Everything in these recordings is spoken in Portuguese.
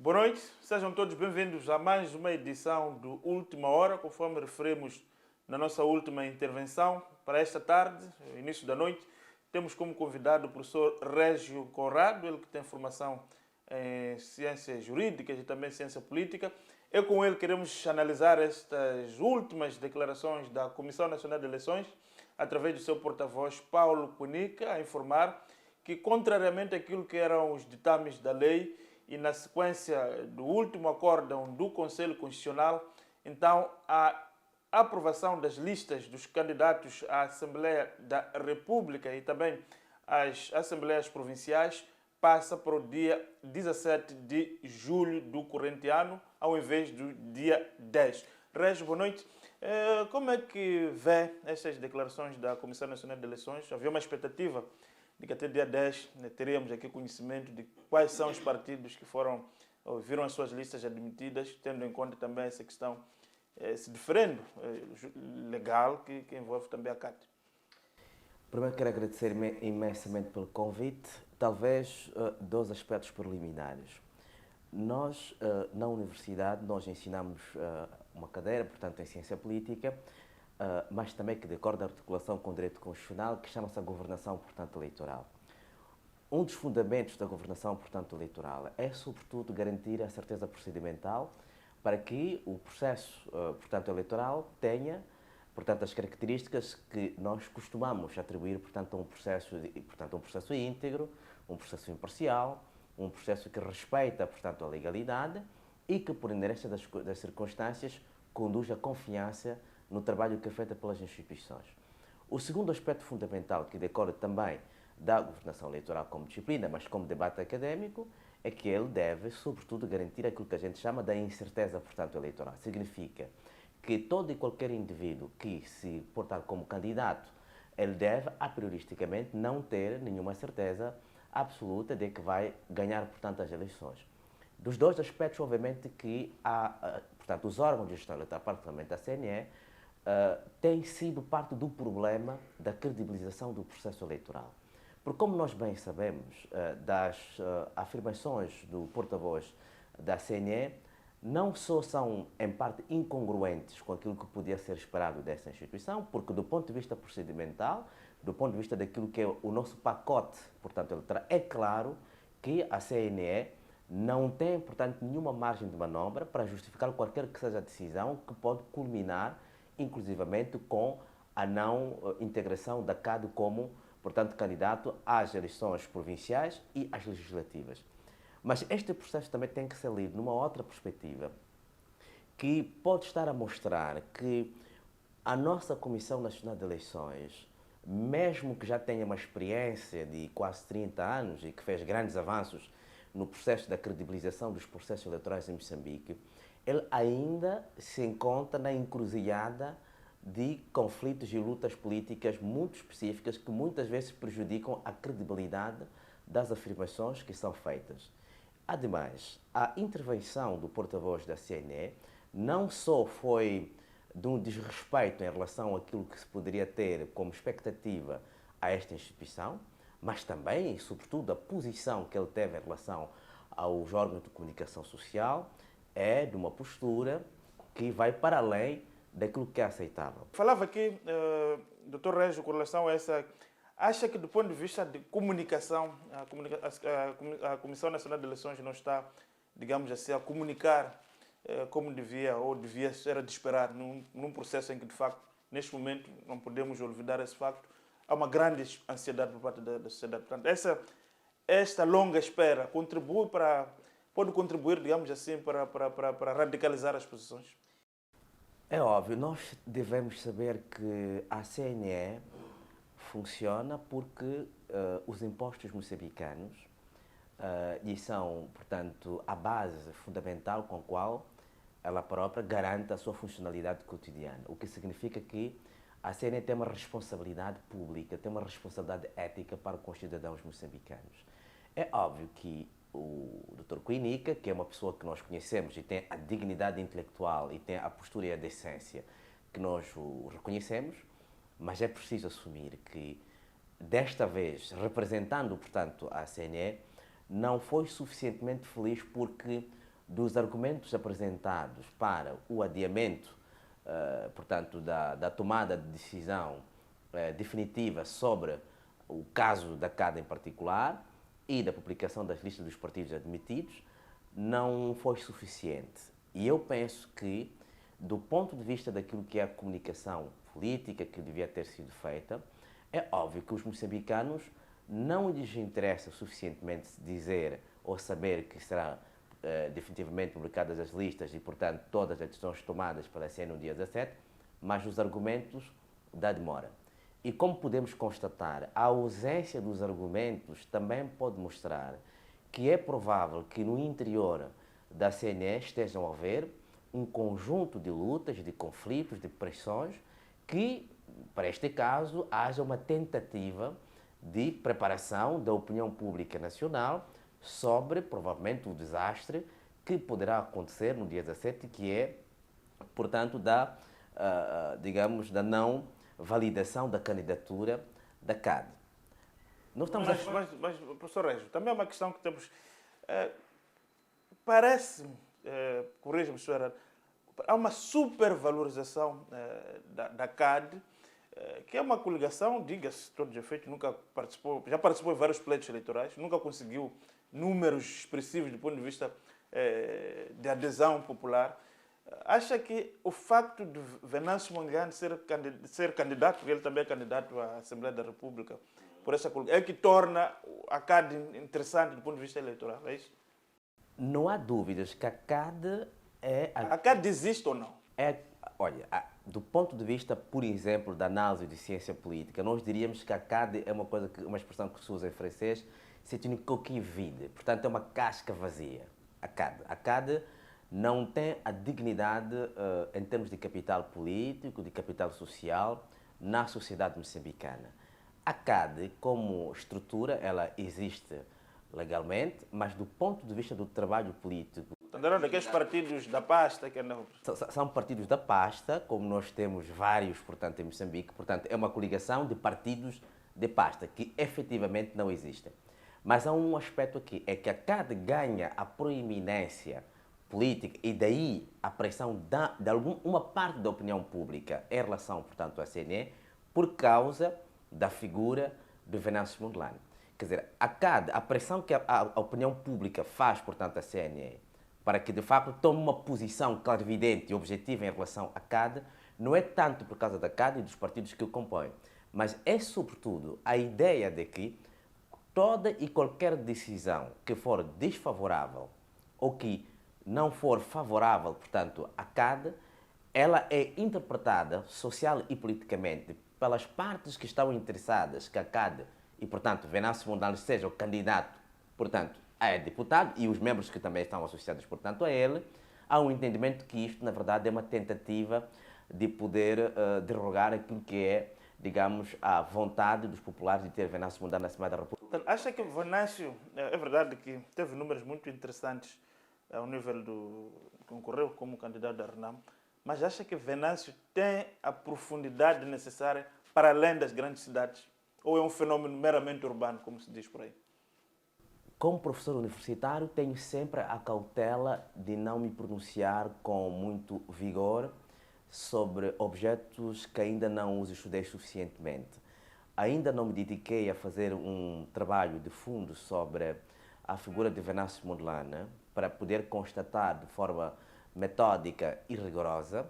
Boa noite, sejam todos bem-vindos a mais uma edição do Última Hora, conforme referimos na nossa última intervenção. Para esta tarde, início da noite, temos como convidado o professor Régio Conrado, ele que tem formação em ciências jurídicas e também ciência política. E com ele queremos analisar estas últimas declarações da Comissão Nacional de Eleições, através do seu porta-voz Paulo Kunika, a informar que, contrariamente àquilo que eram os ditames da lei, e na sequência do último acórdão do Conselho Constitucional, então a aprovação das listas dos candidatos à Assembleia da República e também às Assembleias Provinciais passa para o dia 17 de julho do corrente ano, ao invés do dia 10. Régio, boa noite. Como é que vê estas declarações da Comissão Nacional de Eleições? Havia uma expectativa de que até dia 10 teríamos aqui conhecimento de quais são os partidos que viram as suas listas admitidas, tendo em conta também essa questão, esse diferendo legal que envolve também a CAT. Primeiro quero agradecer imensamente pelo convite. Talvez dois aspectos preliminares. Nós, na universidade, nós ensinamos uma cadeira, portanto, em ciência política, mas também que decorre da articulação com o direito constitucional, que chama-se a governação, portanto, eleitoral. Um dos fundamentos da governação, portanto, eleitoral é, sobretudo, garantir a certeza procedimental para que o processo, portanto, eleitoral tenha, portanto, as características que nós costumamos atribuir, portanto, a um processo íntegro, um processo imparcial, um processo que respeita, portanto, a legalidade e que, por inerência das circunstâncias, conduz à confiança no trabalho que é feito pelas instituições. O segundo aspecto fundamental, que decorre também da governação eleitoral como disciplina, mas como debate académico, é que ele deve, sobretudo, garantir aquilo que a gente chama da incerteza, portanto, eleitoral. Significa que todo e qualquer indivíduo que se portar como candidato, ele deve, a prioristicamente, não ter nenhuma certeza absoluta de que vai ganhar, portanto, as eleições. Dos dois aspectos, obviamente, que portanto, os órgãos de gestão eleitoral, particularmente a CNE, têm sido parte do problema da credibilização do processo eleitoral. Porque, como nós bem sabemos, das afirmações do porta-voz da CNE, não só são, em parte, incongruentes com aquilo que podia ser esperado dessa instituição, porque, do ponto de vista procedimental, do ponto de vista daquilo que é o nosso pacote, portanto, eleitoral, é claro que a CNE não tem, portanto, nenhuma margem de manobra para justificar qualquer que seja a decisão que pode culminar, inclusivamente, com a não integração da CAD como, portanto, candidato às eleições provinciais e às legislativas. Mas este processo também tem que ser lido numa outra perspectiva, que pode estar a mostrar que a nossa Comissão Nacional de Eleições, mesmo que já tenha uma experiência de quase 30 anos e que fez grandes avanços no processo da credibilização dos processos eleitorais em Moçambique, ele ainda se encontra na encruzilhada de conflitos e lutas políticas muito específicas que muitas vezes prejudicam a credibilidade das afirmações que são feitas. Ademais, a intervenção do porta-voz da CNE não só foi de um desrespeito em relação àquilo que se poderia ter como expectativa a esta instituição, mas também, e sobretudo, a posição que ele teve em relação aos órgãos de comunicação social é de uma postura que vai para além daquilo que é aceitável. Falava aqui, Dr. Régio, com relação a essa... Acha que, do ponto de vista de comunicação, a Comissão Nacional de Eleições não está, digamos assim, a comunicar como devia ou devia ser de esperar num processo em que, de facto, neste momento, não podemos olvidar esse facto, há uma grande ansiedade por parte da sociedade. Portanto, esta longa espera pode contribuir, digamos assim, para radicalizar as posições? É óbvio, nós devemos saber que a CNE funciona porque os impostos moçambicanos e são, portanto, a base fundamental com a qual ela própria garante a sua funcionalidade cotidiana. O que significa que a CNE tem uma responsabilidade pública, tem uma responsabilidade ética para com os cidadãos moçambicanos. É óbvio que o Dr. Kuinika, que é uma pessoa que nós conhecemos e tem a dignidade intelectual e tem a postura e a decência que nós o reconhecemos, mas é preciso assumir que, desta vez, representando, portanto, a CNE, não foi suficientemente feliz porque dos argumentos apresentados para o adiamento, portanto, da tomada de decisão definitiva sobre o caso da CAD em particular e da publicação das listas dos partidos admitidos, não foi suficiente. E eu penso que, do ponto de vista daquilo que é a comunicação política que devia ter sido feita, é óbvio que os moçambicanos não lhes interessa suficientemente dizer ou saber que serão definitivamente publicadas as listas e, portanto, todas as decisões tomadas pela CN no dia 17, mas os argumentos da demora. E como podemos constatar, a ausência dos argumentos também pode mostrar que é provável que no interior da CNE estejam a haver um conjunto de lutas, de conflitos, de pressões, que, para este caso, haja uma tentativa de preparação da opinião pública nacional sobre, provavelmente, o desastre que poderá acontecer no dia 17, que é, portanto, digamos, da não validação da candidatura da CAD. Nós estamos mas, professor Régio, também é uma questão que temos... parece-me, corrija-me, senhora, há uma supervalorização da CAD, que é uma coligação, diga-se, todo de efeito, nunca participou, já participou em vários pleitos eleitorais, nunca conseguiu números expressivos do ponto de vista de adesão popular. Acha que o facto de Venâncio Mondlane ser candidato, porque ele também é candidato à Assembleia da República, por essa coligação, é que torna a CAD interessante do ponto de vista eleitoral, é isso? Não há dúvidas que a CAD é... A CAD existe ou não? Olha, do ponto de vista, por exemplo, da análise de ciência política, nós diríamos que a CAD é uma expressão que se usa em francês, c'est une coquille vide, portanto é uma casca vazia, a CAD. A CAD não tem a dignidade em termos de capital político, de capital social, na sociedade moçambicana. A CAD, como estrutura, ela existe legalmente, mas do ponto de vista do trabalho político... Eram daqueles partidos da pasta que andam... São partidos da pasta, como nós temos vários, portanto, em Moçambique. Portanto, é uma coligação de partidos de pasta, que efetivamente não existem. Mas há um aspecto aqui, é que a CAD ganha a proeminência política e daí a pressão de uma parte da opinião pública em relação, portanto, à CNE, por causa da figura de Venâncio Mondlane. Quer dizer, a CAD, a pressão que a opinião pública faz, portanto, à CNE, para que, de facto, tome uma posição clarividente e objetiva em relação à CAD, não é tanto por causa da CAD e dos partidos que o compõem, mas é, sobretudo, a ideia de que toda e qualquer decisão que for desfavorável ou que não for favorável, portanto, à CAD, ela é interpretada social e politicamente pelas partes que estão interessadas que a CAD e, portanto, Venâncio Mondlane seja o candidato, portanto, a deputado e os membros que também estão associados, portanto, a ele. Há um entendimento que isto, na verdade, é uma tentativa de poder derrogar aquilo que é, digamos, a vontade dos populares de ter Venâncio Mondlane na Assembleia da República. Então, acha que Venâncio, é verdade que teve números muito interessantes ao nível do... concorreu como candidato da RENAM, mas acha que Venâncio tem a profundidade necessária para além das grandes cidades? Ou é um fenômeno meramente urbano, como se diz por aí? Como professor universitário, tenho sempre a cautela de não me pronunciar com muito vigor sobre objetos que ainda não os estudei suficientemente. Ainda não me dediquei a fazer um trabalho de fundo sobre a figura de Venâncio Mondlane para poder constatar de forma metódica e rigorosa,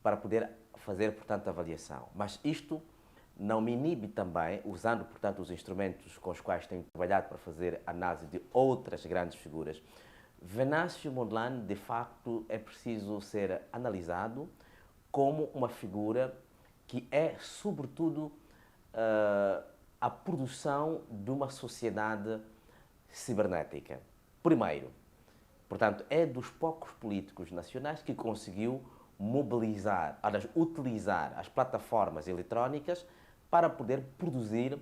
para poder fazer, portanto, a avaliação. Mas isto não me inibe também, usando, portanto, os instrumentos com os quais tenho trabalhado para fazer análise de outras grandes figuras. Venâncio Mondlane, de facto, é preciso ser analisado como uma figura que é, sobretudo, a produção de uma sociedade cibernética. Primeiro, portanto, é dos poucos políticos nacionais que conseguiu mobilizar, utilizar as plataformas eletrónicas para poder produzir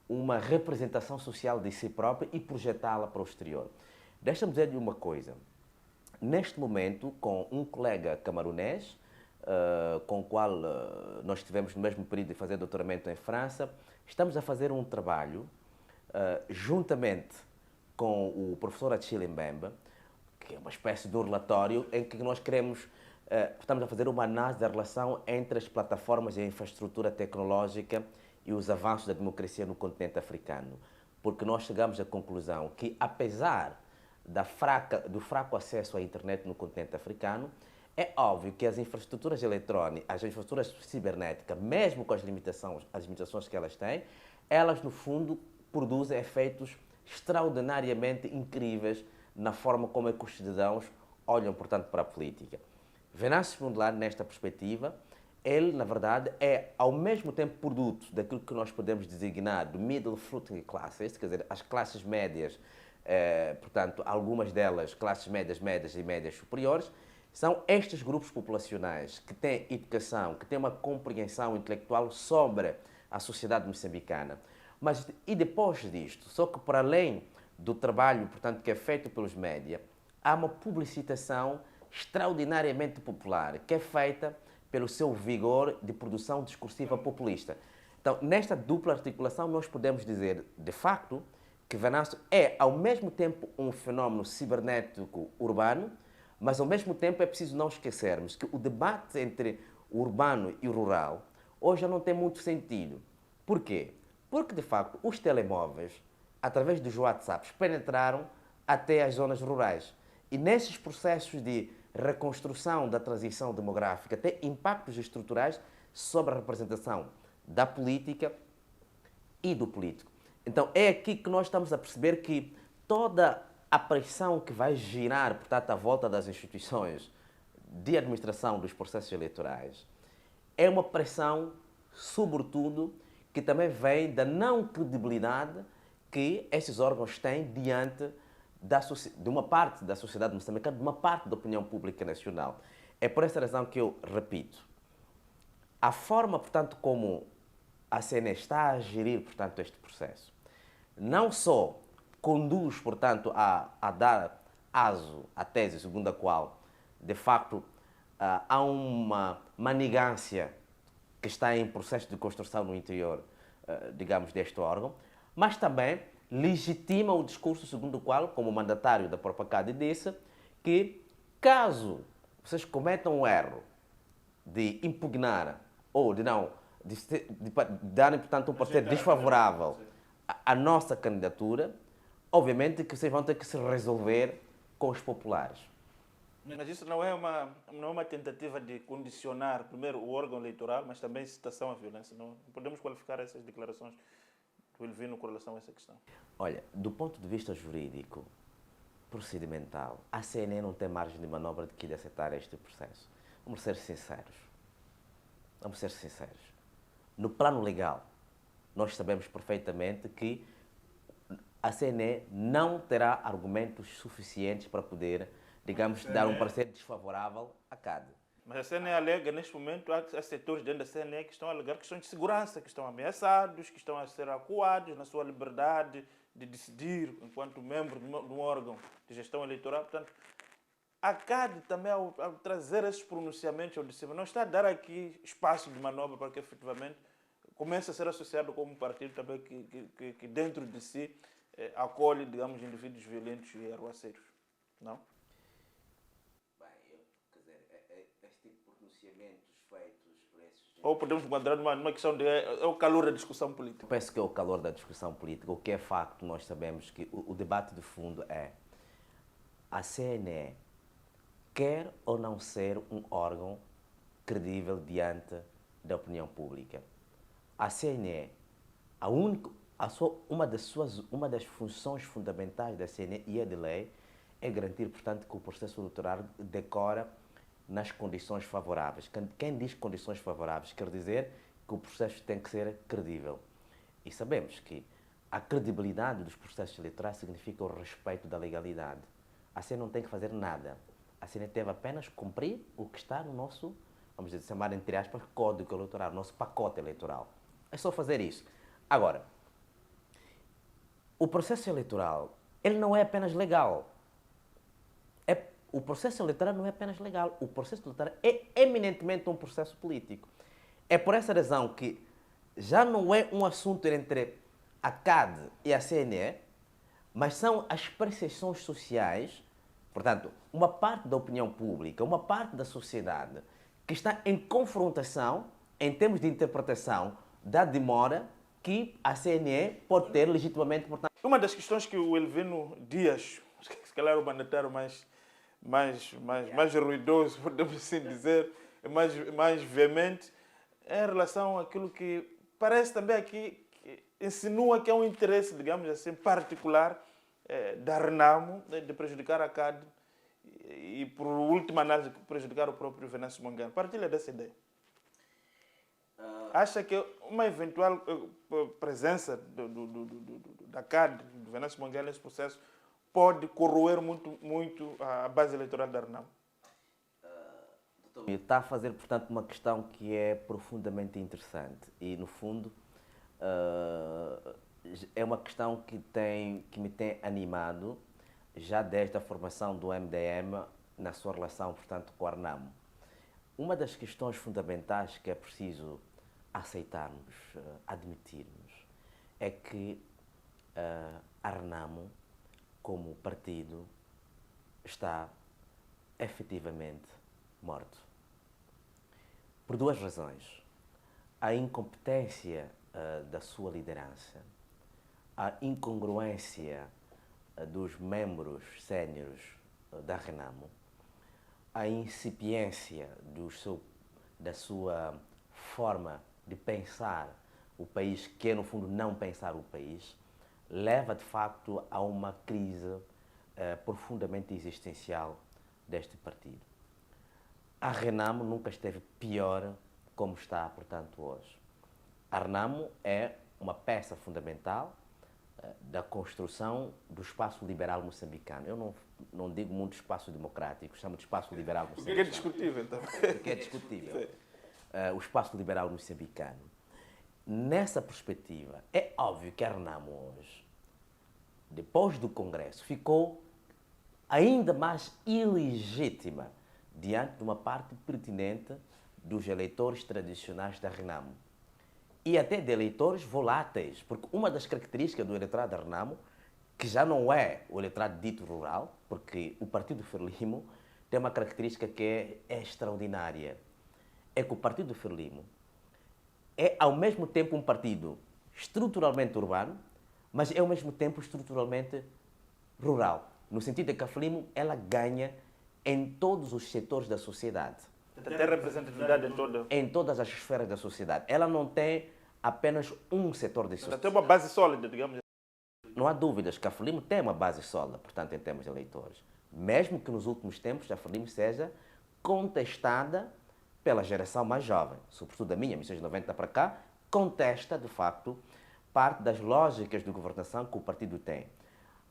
uma representação social de si próprio e projetá-la para o exterior. Deixa-me dizer-lhe uma coisa. Neste momento, com um colega camarunês, com o qual nós estivemos no mesmo período de fazer doutoramento em França, estamos a fazer um trabalho, juntamente com o professor Achille Mbemba, que é uma espécie de um relatório em que nós queremos, estamos a fazer uma análise da relação entre as plataformas e a infraestrutura tecnológica e os avanços da democracia no continente africano. Porque nós chegamos à conclusão que, apesar do fraco acesso à internet no continente africano, é óbvio que as infraestruturas eletrónicas, as infraestruturas cibernéticas, mesmo com as limitações que elas têm, elas, no fundo, produzem efeitos extraordinariamente incríveis na forma como é que os cidadãos olham, portanto, para a política. Venâncio Mondlane, nesta perspectiva, ele, na verdade, é ao mesmo tempo produto daquilo que nós podemos designar de middle fruiting classes, quer dizer, as classes médias, portanto, algumas delas, classes médias, médias e médias superiores, são estes grupos populacionais que têm educação, que têm uma compreensão intelectual sobre a sociedade moçambicana. Mas, e depois disto, só que para além do trabalho, portanto, que é feito pelos média, há uma publicitação extraordinariamente popular, que é feita pelo seu vigor de produção discursiva populista. Então, nesta dupla articulação, nós podemos dizer, de facto, que Venâncio é, ao mesmo tempo, um fenómeno cibernético urbano, mas, ao mesmo tempo, é preciso não esquecermos que o debate entre o urbano e o rural hoje já não tem muito sentido. Por quê? Porque, de facto, os telemóveis, através dos WhatsApps, penetraram até as zonas rurais. E nesses processos de reconstrução da transição demográfica tem impactos estruturais sobre a representação da política e do político. Então, é aqui que nós estamos a perceber que toda a pressão que vai girar, portanto, à volta das instituições de administração dos processos eleitorais é uma pressão, sobretudo, que também vem da não credibilidade que esses órgãos têm diante de uma parte da sociedade moçambicana, de uma parte da opinião pública nacional. É por essa razão que eu repito, a forma, portanto, como a CNE está a gerir, portanto, este processo, não só conduz, portanto, a dar aso à tese segundo a qual, de facto, há uma manigância que está em processo de construção no interior, digamos, deste órgão, mas também legitima o discurso segundo o qual, como mandatário da própria CADE disse, que caso vocês cometam o erro de impugnar ou de não, de darem, portanto, um parecer desfavorável à nossa candidatura, obviamente que vocês vão ter que se resolver com os populares. Mas isso não é uma tentativa de condicionar, primeiro, o órgão eleitoral, mas também incitação à violência. Não podemos qualificar essas declarações do Elvino com relação a essa questão. Olha, do ponto de vista jurídico, procedimental, a CNE não tem margem de manobra de que aceitar este processo. Vamos ser sinceros. Vamos ser sinceros. No plano legal, nós sabemos perfeitamente que a CNE não terá argumentos suficientes para poder, digamos, dar um parecer desfavorável à CADE. Mas a CNE alega, neste momento, há setores dentro da CNE que estão a alegar questões de segurança, que estão ameaçados, que estão a ser acuados na sua liberdade de decidir enquanto membro de um órgão de gestão eleitoral. Portanto, a CADE também, ao trazer esses pronunciamentos ao de cima, não está a dar aqui espaço de manobra para que, efetivamente, comece a ser associado como um partido também que dentro de si acolhe, digamos, indivíduos violentos e arruaceiros. Não? Ou podemos enquadrar numa questão de é o calor da discussão política? Penso que é o calor da discussão política. O que é facto, nós sabemos que o debate de fundo é a CNE quer ou não ser um órgão credível diante da opinião pública. A CNE, uma das funções fundamentais da CNE e a de lei é garantir, portanto, que o processo eleitoral decora nas condições favoráveis. Quem diz condições favoráveis quer dizer que o processo tem que ser credível. E sabemos que a credibilidade dos processos eleitorais significa o respeito da legalidade. A CNE não tem que fazer nada. A CNE deve apenas cumprir o que está no nosso, vamos dizer, chamar entre aspas, código eleitoral, nosso pacote eleitoral. É só fazer isso. Agora, o processo eleitoral, ele não é apenas legal. O processo eleitoral não é apenas legal. O processo eleitoral é eminentemente um processo político. É por essa razão que já não é um assunto entre a CADE e a CNE, mas são as percepções sociais Portanto, uma parte da opinião pública, uma parte da sociedade que está em confrontação em termos de interpretação da demora que a CNE pode ter legitimamente, portanto. Uma das questões que o Elvino Dias, se calhar o mandatário mais ruidoso, podemos assim dizer, mais veemente, é em relação àquilo que parece também aqui, que insinua que é um interesse, digamos assim, particular da Renamo de prejudicar a CAD e, por última análise, prejudicar o próprio Venâncio Mondlane. Partilha dessa ideia. Acha que uma eventual presença da CAD, do Venâncio Mondlane nesse processo, pode corroer muito a base eleitoral da Renamo? Está a fazer, portanto, uma questão que é profundamente interessante e, no fundo, é uma questão que me tem animado já desde a formação do MDM na sua relação, portanto, com a Renamo. Uma das questões fundamentais que é preciso aceitarmos, admitirmos, é que a Renamo, como partido, está efetivamente morto. Por duas razões. A incompetência da sua liderança, a incongruência dos membros séniores da Renamo, a incipiência da sua forma de pensar o país, que é no fundo não pensar o país, leva de facto a uma crise profundamente existencial deste partido. A Renamo nunca esteve pior como está, portanto, hoje. A Renamo é uma peça fundamental da construção do espaço liberal moçambicano. Eu não digo muito espaço democrático, chamo de espaço liberal moçambicano. Porque é discutível também. Porque é discutível. O espaço liberal moçambicano. Nessa perspectiva, é óbvio que a Renamo hoje, depois do Congresso, ficou ainda mais ilegítima diante de uma parte pertinente dos eleitores tradicionais da Renamo. E até de eleitores voláteis, porque uma das características do eleitorado da Renamo, que já não é o eleitorado dito rural, porque o Partido Frelimo tem uma característica que é extraordinária. É que o Partido Frelimo é ao mesmo tempo um partido estruturalmente urbano, mas é ao mesmo tempo estruturalmente rural. No sentido de que a Frelimo ela ganha em todos os setores da sociedade. Tem representatividade em todas as esferas da sociedade. Ela não tem apenas um setor de sociedade. Tem uma base sólida, digamos. Não há dúvidas que a Frelimo tem uma base sólida, portanto, em termos de eleitores. Mesmo que nos últimos tempos a Frelimo seja contestada pela geração mais jovem, sobretudo a minha, 1990 para cá, contesta, de facto, parte das lógicas de governação que o partido tem.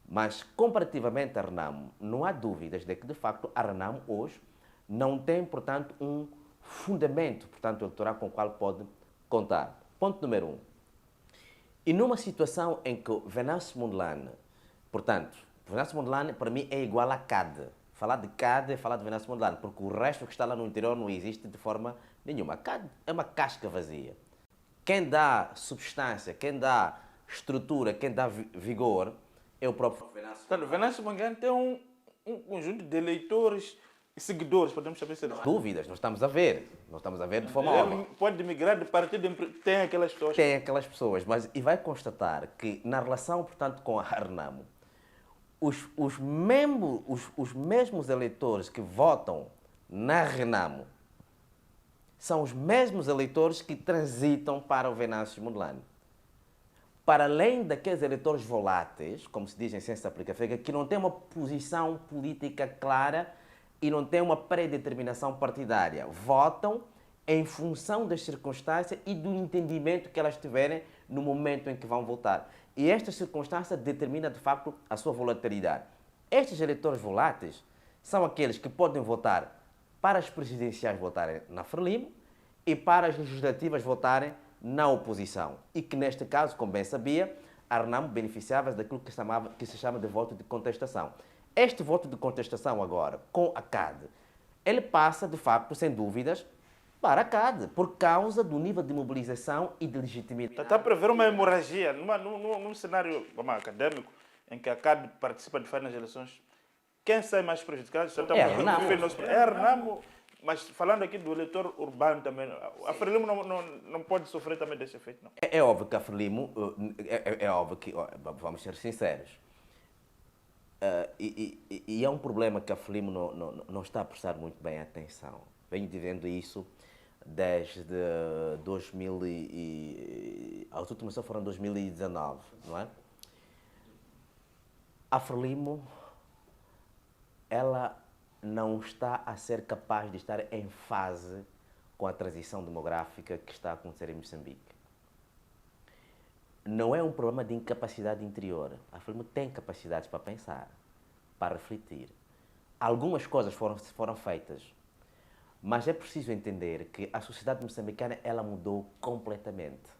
Mas, comparativamente à Renamo, não há dúvidas de que, de facto, a Renamo hoje não tem, portanto, um fundamento, portanto, eleitoral com o qual pode contar. Ponto número 1. E numa situação em que Venâncio Mondlane, portanto, Venâncio Mondlane para mim é igual a CAD. Falar de CAD é falar de Venâncio Mondlane, porque o resto que está lá no interior não existe de forma nenhuma. A CAD é uma casca vazia. Quem dá substância, quem dá estrutura, quem dá vigor é o próprio Venâncio. Portanto, Venâncio Mondlane tem um conjunto de eleitores e seguidores, podemos saber se dúvidas, nós estamos a ver de forma óbvia. Pode migrar de partido, tem aquelas pessoas. Tem aquelas pessoas, mas e vai constatar que na relação, portanto, com a Renamo, os mesmos eleitores que votam na Renamo são os mesmos eleitores que transitam para o Venâncio Mondlane. Para além daqueles eleitores voláteis, como se diz em ciência aplicativa, que não têm uma posição política clara e não têm uma predeterminação partidária, votam em função das circunstâncias e do entendimento que elas tiverem no momento em que vão votar. E esta circunstância determina, de facto, a sua volatilidade. Estes eleitores voláteis são aqueles que podem votar para as presidenciais votarem na Frelimo e para as legislativas votarem na oposição. E que, neste caso, como bem sabia, a Renamo beneficiava daquilo que se chama de voto de contestação. Este voto de contestação agora, com a CAD, ele passa, de facto, sem dúvidas, para a CAD, por causa do nível de mobilização e de legitimidade. Está a prever uma hemorragia num cenário académico em que a CAD participa de fato nas eleições Quem sai mais prejudicado? Já É a Renamo. É a Renamo, mas falando aqui do eleitor urbano também, a Frelimo não pode sofrer também desse efeito, não? É óbvio que a Frelimo, é óbvio que, vamos ser sinceros, e é um problema que a Frelimo não está a prestar muito bem atenção. Venho dizendo isso desde 2000 as últimas só foram 2019, não é? A Frelimo, ela não está a ser capaz de estar em fase com a transição demográfica que está a acontecer em Moçambique. Não é um problema de incapacidade interior. A Frelimo tem capacidades para pensar, para refletir. Algumas coisas foram feitas, mas é preciso entender que a sociedade moçambicana ela mudou completamente.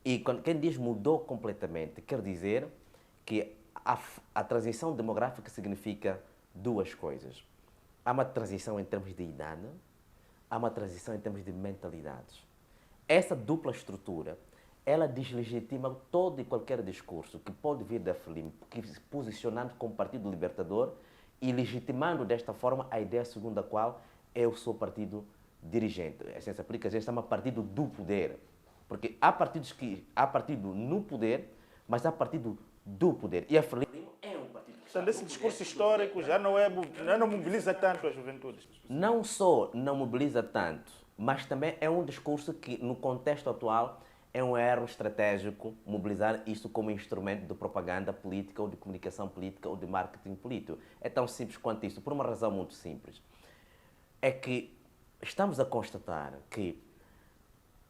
E quem diz mudou completamente, quer dizer que a transição demográfica significa duas coisas. Há uma transição em termos de idade, há uma transição em termos de mentalidades. Essa dupla estrutura, ela deslegitima todo e qualquer discurso que pode vir da Frelimo, posicionando como partido libertador e legitimando desta forma a ideia segundo a qual eu sou partido dirigente. A ciência política a gente chama partido do poder, porque há partido no poder, mas há partido do poder. E a Frelimo é um partido. Portanto, esse discurso histórico já não mobiliza tanto a juventude. Não só não mobiliza tanto, mas também é um discurso que, no contexto atual, é um erro estratégico mobilizar isso como instrumento de propaganda política ou de comunicação política ou de marketing político. É tão simples quanto isso, por uma razão muito simples. É que estamos a constatar que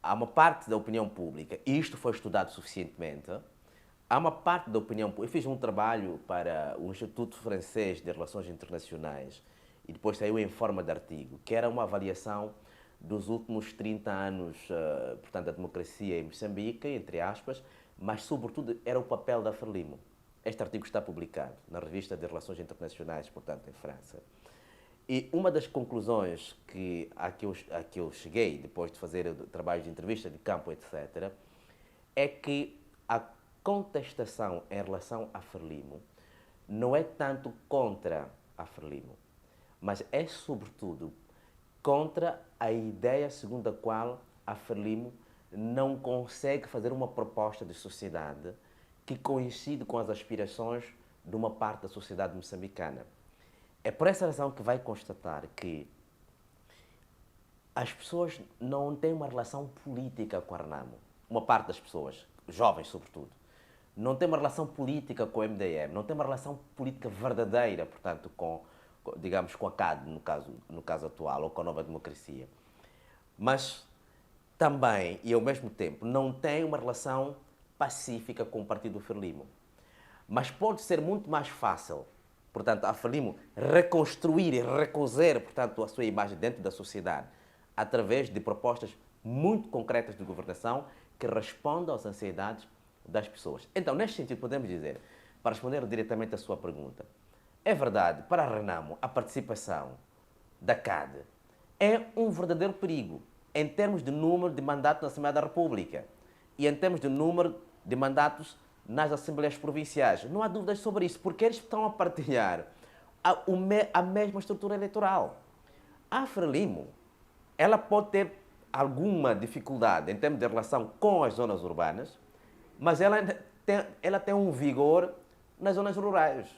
há uma parte da opinião pública, e isto foi estudado suficientemente, há uma parte da opinião pública. Eu fiz um trabalho para o Instituto Francês de Relações Internacionais e depois saiu em forma de artigo, que era uma avaliação dos últimos 30 anos, portanto, da democracia em Moçambique, entre aspas, mas, sobretudo, era o papel da Frelimo. Este artigo está publicado na Revista de Relações Internacionais, portanto, em França. E uma das conclusões a que eu cheguei, depois de fazer trabalhos de entrevista de campo, etc., é que a contestação em relação à Frelimo não é tanto contra a Frelimo, mas é, sobretudo, contra a ideia segundo a qual a Frelimo não consegue fazer uma proposta de sociedade que coincide com as aspirações de uma parte da sociedade moçambicana. É por essa razão que vai constatar que as pessoas não têm uma relação política com a Renamo. Uma parte das pessoas, jovens sobretudo, não tem uma relação política com o MDM, não tem uma relação política verdadeira, portanto, digamos, com a CAD, no caso atual, ou com a Nova Democracia. Mas também, e ao mesmo tempo, não tem uma relação pacífica com o Partido Frelimo. Mas pode ser muito mais fácil, portanto, a Frelimo reconstruir e recozer, portanto, a sua imagem dentro da sociedade, através de propostas muito concretas de governação que respondam às ansiedades das pessoas. Então, neste sentido, podemos dizer, para responder diretamente à sua pergunta, é verdade, para a Renamo, a participação da CAD é um verdadeiro perigo em termos de número de mandatos na Assembleia da República e em termos de número de mandatos nas Assembleias Provinciais. Não há dúvidas sobre isso, porque eles estão a partilhar a mesma estrutura eleitoral. A Frelimo, ela pode ter alguma dificuldade em termos de relação com as zonas urbanas, mas ela tem um vigor nas zonas rurais.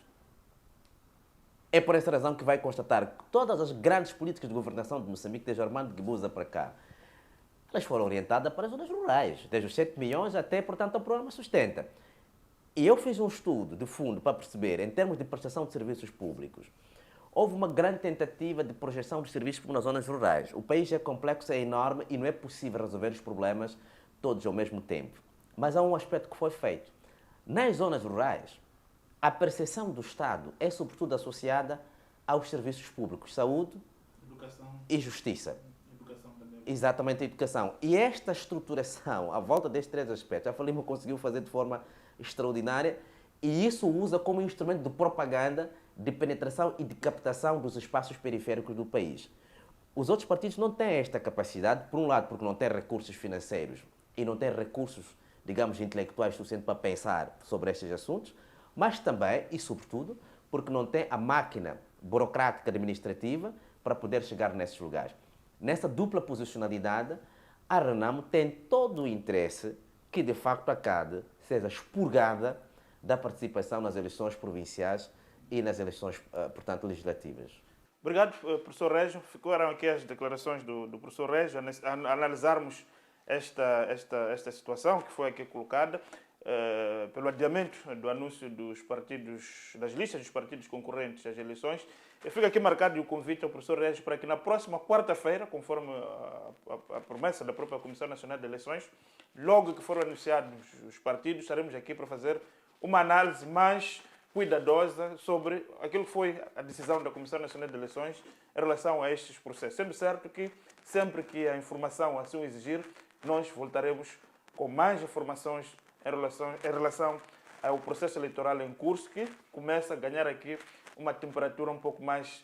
É por essa razão que vai constatar que todas as grandes políticas de governação de Moçambique, desde Armando Guebuza para cá, elas foram orientadas para as zonas rurais, desde os 7 milhões até, portanto, o programa Sustenta. E eu fiz um estudo de fundo para perceber, em termos de prestação de serviços públicos, houve uma grande tentativa de projeção dos serviços nas zonas rurais. O país é complexo, é enorme e não é possível resolver os problemas todos ao mesmo tempo. Mas há um aspecto que foi feito. Nas zonas rurais, a percepção do Estado é sobretudo associada aos serviços públicos, saúde, educação e justiça. Educação também. Exatamente, a educação. E esta estruturação, à volta destes três aspectos, a Frelimo conseguiu fazer de forma extraordinária e isso usa como instrumento de propaganda, de penetração e de captação dos espaços periféricos do país. Os outros partidos não têm esta capacidade, por um lado porque não têm recursos financeiros e não têm recursos, digamos, intelectuais suficientes para pensar sobre estes assuntos, mas também, e sobretudo, porque não tem a máquina burocrática administrativa para poder chegar nesses lugares. Nessa dupla posicionalidade, a Renamo tem todo o interesse que, de facto, a CADE seja expurgada da participação nas eleições provinciais e nas eleições, portanto, legislativas. Obrigado, professor Régio. Ficaram aqui as declarações do professor Régio, a analisarmos esta situação que foi aqui colocada pelo adiamento do anúncio dos partidos, das listas dos partidos concorrentes às eleições. Fica aqui marcado o convite ao professor Régio para que na próxima quarta-feira, conforme a promessa da própria Comissão Nacional de Eleições, logo que foram anunciados os partidos, estaremos aqui para fazer uma análise mais cuidadosa sobre aquilo que foi a decisão da Comissão Nacional de Eleições em relação a estes processos. Sendo certo que, sempre que a informação assim o exigir, nós voltaremos com mais informações em relação ao processo eleitoral em curso, que começa a ganhar aqui uma temperatura um pouco mais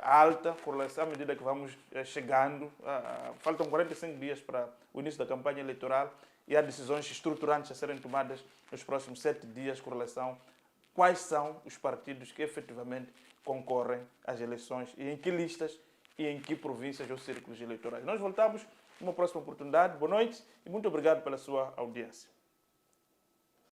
alta à medida que vamos chegando. Faltam 45 dias para o início da campanha eleitoral e há decisões estruturantes a serem tomadas nos próximos 7 dias com relação quais são os partidos que efetivamente concorrem às eleições e em que listas e em que províncias ou círculos eleitorais. Nós voltamos numa próxima oportunidade. Boa noite e muito obrigado pela sua audiência.